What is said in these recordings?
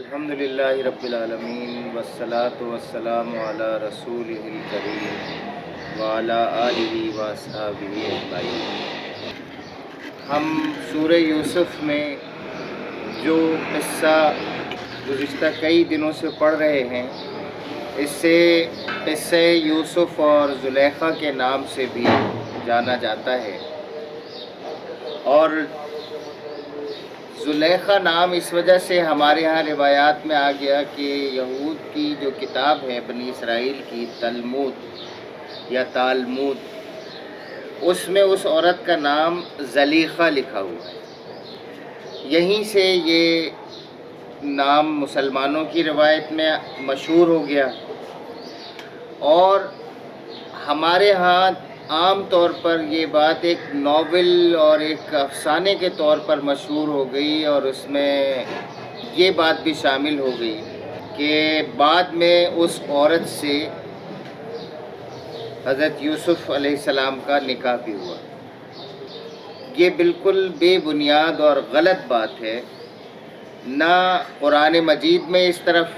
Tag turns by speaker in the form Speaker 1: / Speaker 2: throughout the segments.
Speaker 1: الحمدللہ رب العالمین والصلاة والسلام علی رسولہ الکریم وعلی آلہ واصحابہ اجمعین۔ ہم سورہ یوسف میں جو قصہ گزشتہ کئی دنوں سے پڑھ رہے ہیں، اس سے قصہ یوسف اور زلیخا کے نام سے بھی جانا جاتا ہے، اور زلیخا نام اس وجہ سے ہمارے ہاں روایات میں آ گیا کہ یہود کی جو کتاب ہے بنی اسرائیل کی تلمود یا تالمود، اس میں اس عورت کا نام زلیخا لکھا ہوا ہے۔ یہیں سے یہ نام مسلمانوں کی روایت میں مشہور ہو گیا، اور ہمارے ہاں عام طور پر یہ بات ایک ناول اور ایک افسانے کے طور پر مشہور ہو گئی، اور اس میں یہ بات بھی شامل ہو گئی کہ بعد میں اس عورت سے حضرت یوسف علیہ السلام کا نکاح بھی ہوا۔ یہ بالکل بے بنیاد اور غلط بات ہے، نہ قرآن مجید میں اس طرف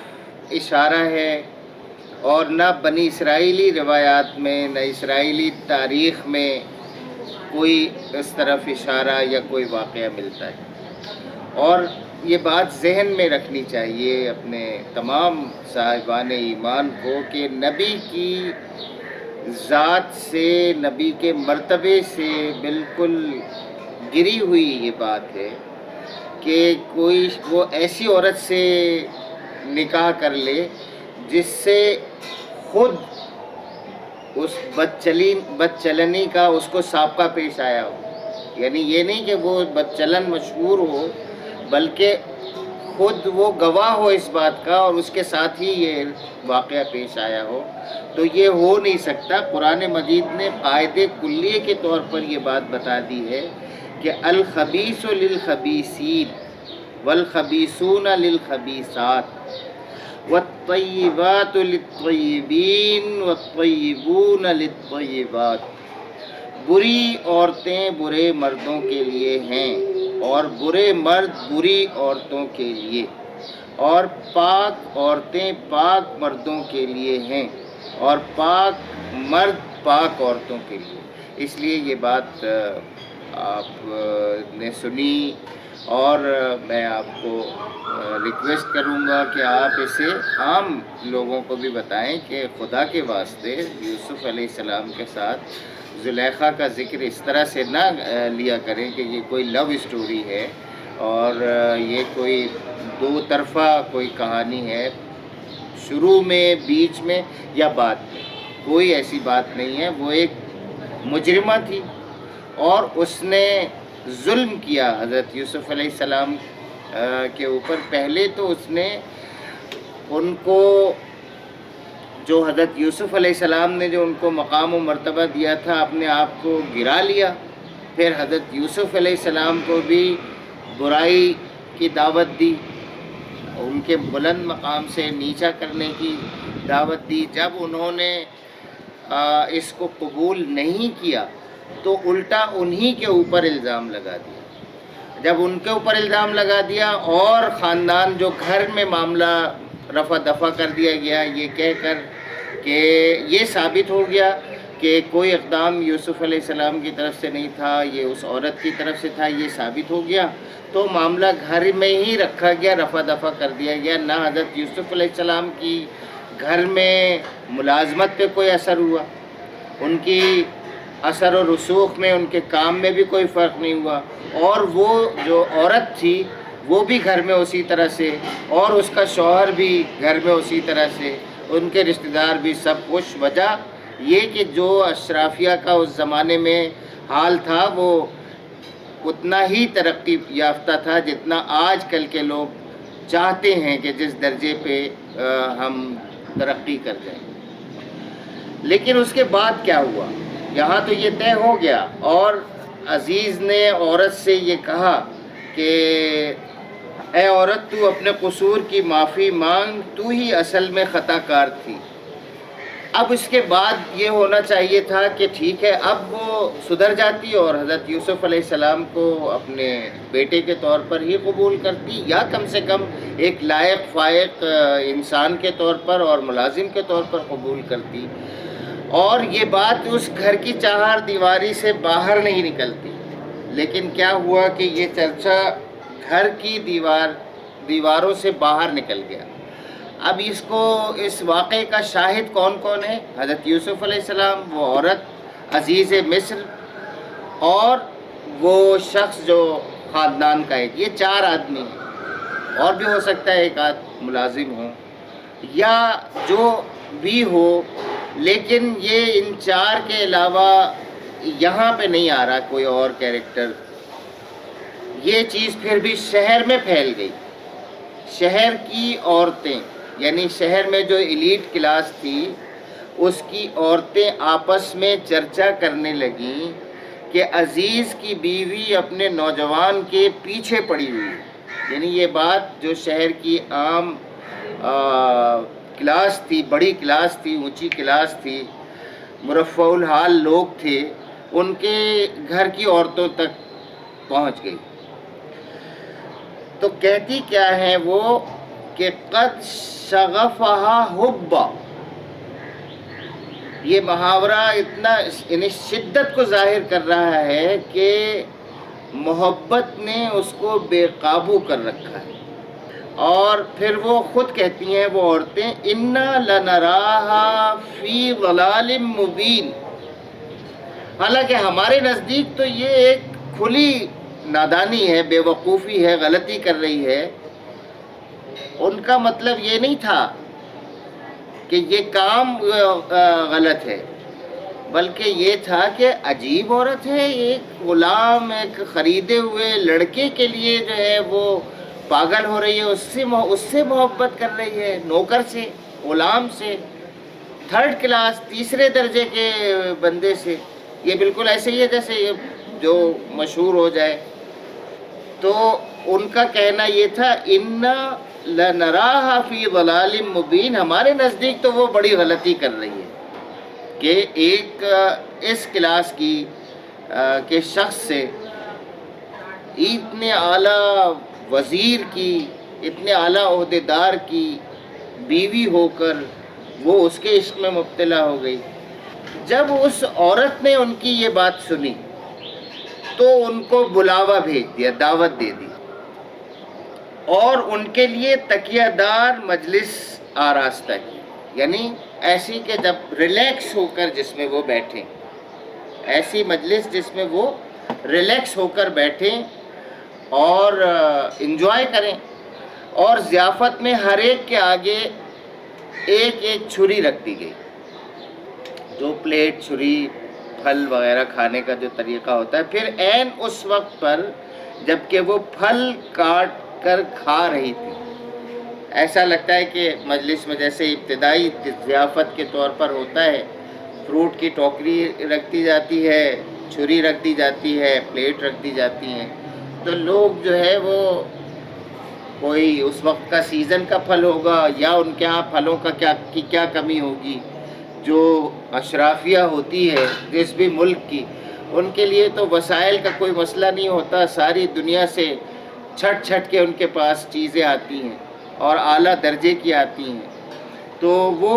Speaker 1: اشارہ ہے، اور نہ بنی اسرائیلی روایات میں، نہ اسرائیلی تاریخ میں کوئی اس طرف اشارہ یا کوئی واقعہ ملتا ہے۔ اور یہ بات ذہن میں رکھنی چاہیے اپنے تمام صاحبان ایمان کو کہ نبی کی ذات سے، نبی کے مرتبے سے بالکل گری ہوئی یہ بات ہے کہ کوئی وہ ایسی عورت سے نکاح کر لے جس سے خود اس بدچلنی کا اس کو سابقہ پیش آیا ہو۔ یعنی یہ نہیں کہ وہ بدچلن مشہور ہو، بلکہ خود وہ گواہ ہو اس بات کا اور اس کے ساتھ ہی یہ واقعہ پیش آیا ہو، تو یہ ہو نہیں سکتا۔ قرآن مجید نے قاعدے کلیے کے طور پر یہ بات بتا دی ہے کہ الخبیث للخبیثین والخبیثون للخبیثات والطیبات للطیبین والطیبون للطیبات۔ بری عورتیں برے مردوں کے لیے ہیں، اور برے مرد بری عورتوں کے لیے، اور پاک عورتیں پاک مردوں کے لیے ہیں، اور پاک مرد پاک عورتوں کے لیے۔ اس لیے یہ بات آپ نے سنی، اور میں آپ کو ریکویسٹ کروں گا کہ آپ اسے عام لوگوں کو بھی بتائیں کہ خدا کے واسطے یوسف علیہ السلام کے ساتھ زلیخا کا ذکر اس طرح سے نہ لیا کریں کہ یہ کوئی لو اسٹوری ہے اور یہ کوئی دو طرفہ کوئی کہانی ہے، شروع میں، بیچ میں یا بعد میں۔ کوئی ایسی بات نہیں ہے۔ وہ ایک مجرمہ تھی، اور اس نے ظلم کیا حضرت یوسف علیہ السلام کے اوپر۔ پہلے تو اس نے ان کو، جو حضرت یوسف علیہ السلام نے جو ان کو مقام و مرتبہ دیا تھا، اپنے آپ کو گرا لیا۔ پھر حضرت یوسف علیہ السلام کو بھی برائی کی دعوت دی، ان کے بلند مقام سے نیچا کرنے کی دعوت دی۔ جب انہوں نے اس کو قبول نہیں کیا تو الٹا انہی کے اوپر الزام لگا دیا۔ جب ان کے اوپر الزام لگا دیا، اور خاندان جو گھر میں معاملہ رفع دفع کر دیا گیا، یہ کہہ کر کہ یہ ثابت ہو گیا کہ کوئی اقدام یوسف علیہ السلام کی طرف سے نہیں تھا، یہ اس عورت کی طرف سے تھا، یہ ثابت ہو گیا، تو معاملہ گھر میں ہی رکھا گیا، رفع دفع کر دیا گیا۔ نہ حضرت یوسف علیہ السلام کی گھر میں ملازمت پہ کوئی اثر ہوا، ان کی اثر و رسوخ میں، ان کے کام میں بھی کوئی فرق نہیں ہوا، اور وہ جو عورت تھی وہ بھی گھر میں اسی طرح سے، اور اس کا شوہر بھی گھر میں اسی طرح سے، ان کے رشتہ دار بھی سب خوش۔ وجہ یہ کہ جو اشرافیہ کا اس زمانے میں حال تھا وہ اتنا ہی ترقی یافتہ تھا جتنا آج کل کے لوگ چاہتے ہیں کہ جس درجے پہ ہم ترقی کر جائیں۔ لیکن اس کے بعد کیا ہوا؟ یہاں تو یہ طے ہو گیا، اور عزیز نے عورت سے یہ کہا کہ اے عورت، تو اپنے قصور کی معافی مانگ، تو ہی اصل میں خطا کار تھی۔ اب اس کے بعد یہ ہونا چاہیے تھا کہ ٹھیک ہے، اب وہ سدھر جاتی اور حضرت یوسف علیہ السلام کو اپنے بیٹے کے طور پر ہی قبول کرتی، یا کم سے کم ایک لائق فائق انسان کے طور پر اور ملازم کے طور پر قبول کرتی، اور یہ بات اس گھر کی چہار دیواری سے باہر نہیں نکلتی۔ لیکن کیا ہوا کہ یہ چرچا گھر کی دیواروں سے باہر نکل گیا۔ اب اس واقعے کا شاہد کون کون ہے؟ حضرت یوسف علیہ السلام، وہ عورت عزیز مصر، اور وہ شخص جو خاندان کا ہے۔ یہ 4 آدمی ہیں، اور بھی ہو سکتا ہے ایک آدھ ملازم ہو یا جو بھی ہو، لیکن یہ ان 4 کے علاوہ یہاں پہ نہیں آ رہا کوئی اور کیریکٹر۔ یہ چیز پھر بھی شہر میں پھیل گئی۔ شہر کی عورتیں، یعنی شہر میں جو ایلیٹ کلاس تھی، اس کی عورتیں آپس میں چرچا کرنے لگیں کہ عزیز کی بیوی اپنے نوجوان کے پیچھے پڑی ہوئی ہے۔ یعنی یہ بات جو شہر کی عام کلاس تھی، بڑی کلاس تھی، اونچی کلاس تھی، مرفع الحال لوگ تھے، ان کے گھر کی عورتوں تک پہنچ گئی۔ تو کہتی کیا ہے وہ کہ قد شغفہا حبا۔ یہ محاورہ اتنا یعنی شدت کو ظاہر کر رہا ہے کہ محبت نے اس کو بے قابو کر رکھا ہے۔ اور پھر وہ خود کہتی ہیں وہ عورتیں، اِنَّا لَنَرَاهَا فِي ضَلَالٍ مُبِينٍ۔ حالانکہ ہمارے نزدیک تو یہ ایک کھلی نادانی ہے، بے وقوفی ہے، غلطی کر رہی ہے۔ ان کا مطلب یہ نہیں تھا کہ یہ کام غلط ہے، بلکہ یہ تھا کہ عجیب عورت ہے، ایک غلام، ایک خریدے ہوئے لڑکے کے لیے جو ہے وہ پاگل ہو رہی ہے، اس سے محبت کر رہی ہے، نوکر سے، غلام سے، 3rd کلاس، تیسرے درجے کے بندے سے۔ یہ بالکل ایسے ہی ہے جیسے جو مشہور ہو جائے۔ تو ان کا کہنا یہ تھا، اِنَّا لَنَرَاهَا فِي ضَلَالٍ مُبِينٍ، ہمارے نزدیک تو وہ بڑی غلطی کر رہی ہے کہ ایک اس کلاس کی کے شخص سے، اتنے اعلیٰ وزیر کی، اتنے اعلیٰ عہدیدار کی بیوی ہو کر وہ اس کے عشق میں مبتلا ہو گئی۔ جب اس عورت نے ان کی یہ بات سنی تو ان کو بلاوا بھیج دیا، دعوت دے دی، اور ان کے لیے تکیہ دار مجلس آراستہ کی، یعنی ایسی کہ جب ریلیکس ہو کر جس میں وہ بیٹھیں، ایسی مجلس جس میں وہ ریلیکس ہو کر بیٹھیں اور انجوائے کریں۔ اور ضیافت میں ہر ایک کے آگے ایک ایک چھری رکھ دی گئی، جو پلیٹ، چھری، پھل وغیرہ کھانے کا جو طریقہ ہوتا ہے۔ پھر عین اس وقت پر جب کہ وہ پھل کاٹ کر کھا رہی تھی، ایسا لگتا ہے کہ مجلس میں جیسے ابتدائی ضیافت کے طور پر ہوتا ہے، فروٹ کی ٹوکری رکھ دی جاتی ہے، چھری رکھ دی جاتی ہے، پلیٹ رکھ دی جاتی ہیں، تو لوگ جو ہے وہ کوئی اس وقت کا سیزن کا پھل ہوگا یا ان کے ہاں پھلوں کا کیا کمی ہوگی، جو اشرافیہ ہوتی ہے جس بھی ملک کی، ان کے لیے تو وسائل کا کوئی مسئلہ نہیں ہوتا، ساری دنیا سے چھٹ چھٹ کے ان کے پاس چیزیں آتی ہیں اور اعلیٰ درجے کی آتی ہیں، تو وہ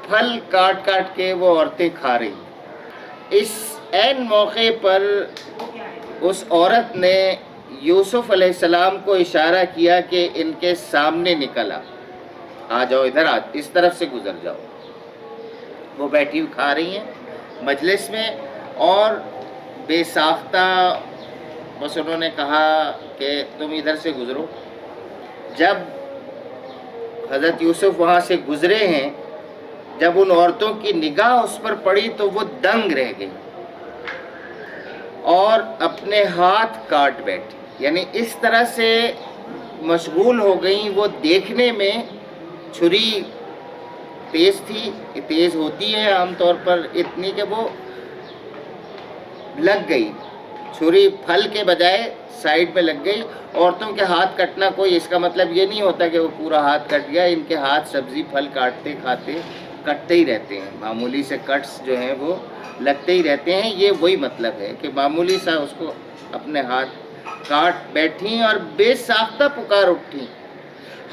Speaker 1: پھل کاٹ کاٹ کے وہ عورتیں کھا رہی ہیں۔ اس عین موقع پر اس عورت نے یوسف علیہ السلام کو اشارہ کیا کہ ان کے سامنے نکل آ جاؤ، ادھر اس طرف سے گزر جاؤ۔ وہ بیٹھی ہوئی کھا رہی ہیں مجلس میں، اور بے ساختہ بس انہوں نے کہا کہ تم ادھر سے گزرو۔ جب حضرت یوسف وہاں سے گزرے ہیں، جب ان عورتوں کی نگاہ اس پر پڑی تو وہ دنگ رہ گئی اور اپنے ہاتھ کاٹ بیٹھی، یعنی اس طرح سے مشغول ہو گئیں وہ دیکھنے میں۔ چھری تیز تھی، تیز ہوتی ہے عام طور پر اتنی کہ وہ لگ گئی، چھری پھل کے بجائے سائیڈ میں لگ گئی۔ عورتوں کے ہاتھ کٹنا کوئی اس کا مطلب یہ نہیں ہوتا کہ وہ پورا ہاتھ کٹ گیا، ان کے ہاتھ سبزی پھل کاٹتے کھاتے کٹتے ہی رہتے ہیں، معمولی سے کٹس جو ہیں وہ لگتے ہی رہتے ہیں۔ یہ وہی مطلب ہے کہ معمولی سا اس کو اپنے ہاتھ کاٹ بیٹھیں اور بے ساختہ پکار اٹھیں